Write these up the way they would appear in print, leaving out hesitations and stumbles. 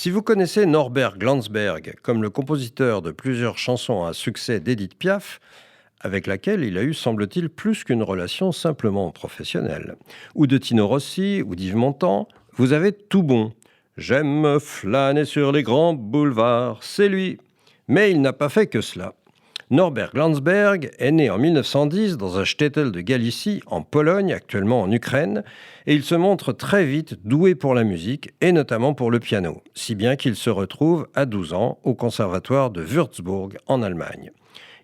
Si vous connaissez Norbert Glansberg comme le compositeur de plusieurs chansons à succès d'Édith Piaf, avec laquelle il a eu, semble-t-il, plus qu'une relation simplement professionnelle, ou de Tino Rossi ou d'Yves Montand, vous avez tout bon. J'aime flâner sur les grands boulevards, c'est lui. Mais il n'a pas fait que cela. Norbert Glansberg est né en 1910 dans un shtetl de Galicie, en Pologne, actuellement en Ukraine, et il se montre très vite doué pour la musique, et notamment pour le piano, si bien qu'il se retrouve à 12 ans au conservatoire de Würzburg en Allemagne.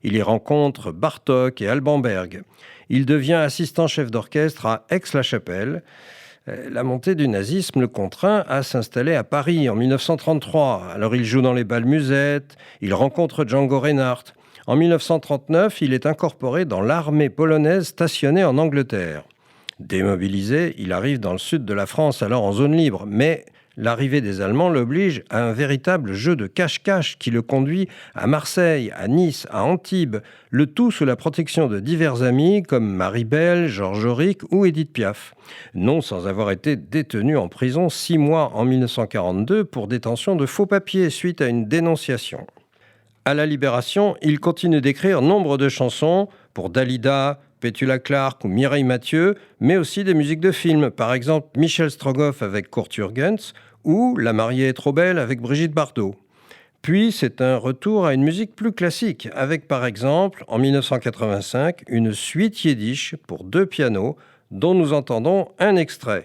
Il y rencontre Bartók et Alban Berg. Il devient assistant chef d'orchestre à Aix-la-Chapelle. La montée du nazisme le contraint à s'installer à Paris en 1933. Alors il joue dans les bals musettes, il rencontre Django Reinhardt. En 1939, il est incorporé dans l'armée polonaise stationnée en Angleterre. Démobilisé, il arrive dans le sud de la France, alors en zone libre, mais l'arrivée des Allemands l'oblige à un véritable jeu de cache-cache qui le conduit à Marseille, à Nice, à Antibes, le tout sous la protection de divers amis comme Marie Belle, Georges Auric ou Édith Piaf. Non sans avoir été détenu en prison 6 mois en 1942 pour détention de faux papiers suite à une dénonciation. À la Libération, il continue d'écrire nombre de chansons pour Dalida, Petula Clark ou Mireille Mathieu, mais aussi des musiques de films, par exemple Michel Strogoff avec Kurt Jürgens ou La mariée est trop belle avec Brigitte Bardot. Puis c'est un retour à une musique plus classique, avec par exemple, en 1985, une suite yiddish pour 2 pianos, dont nous entendons un extrait.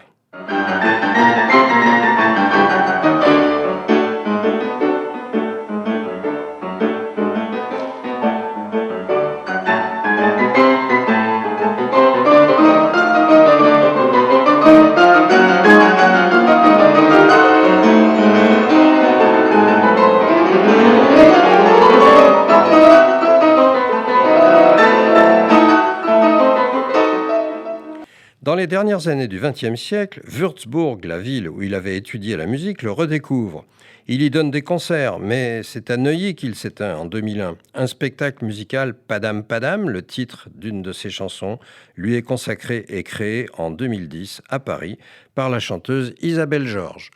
Dans les dernières années du XXe siècle, Würzburg, la ville où il avait étudié la musique, le redécouvre. Il y donne des concerts, mais c'est à Neuilly qu'il s'éteint en 2001. Un spectacle musical Padam Padam, le titre d'une de ses chansons, lui est consacré et créé en 2010 à Paris par la chanteuse Isabelle Georges.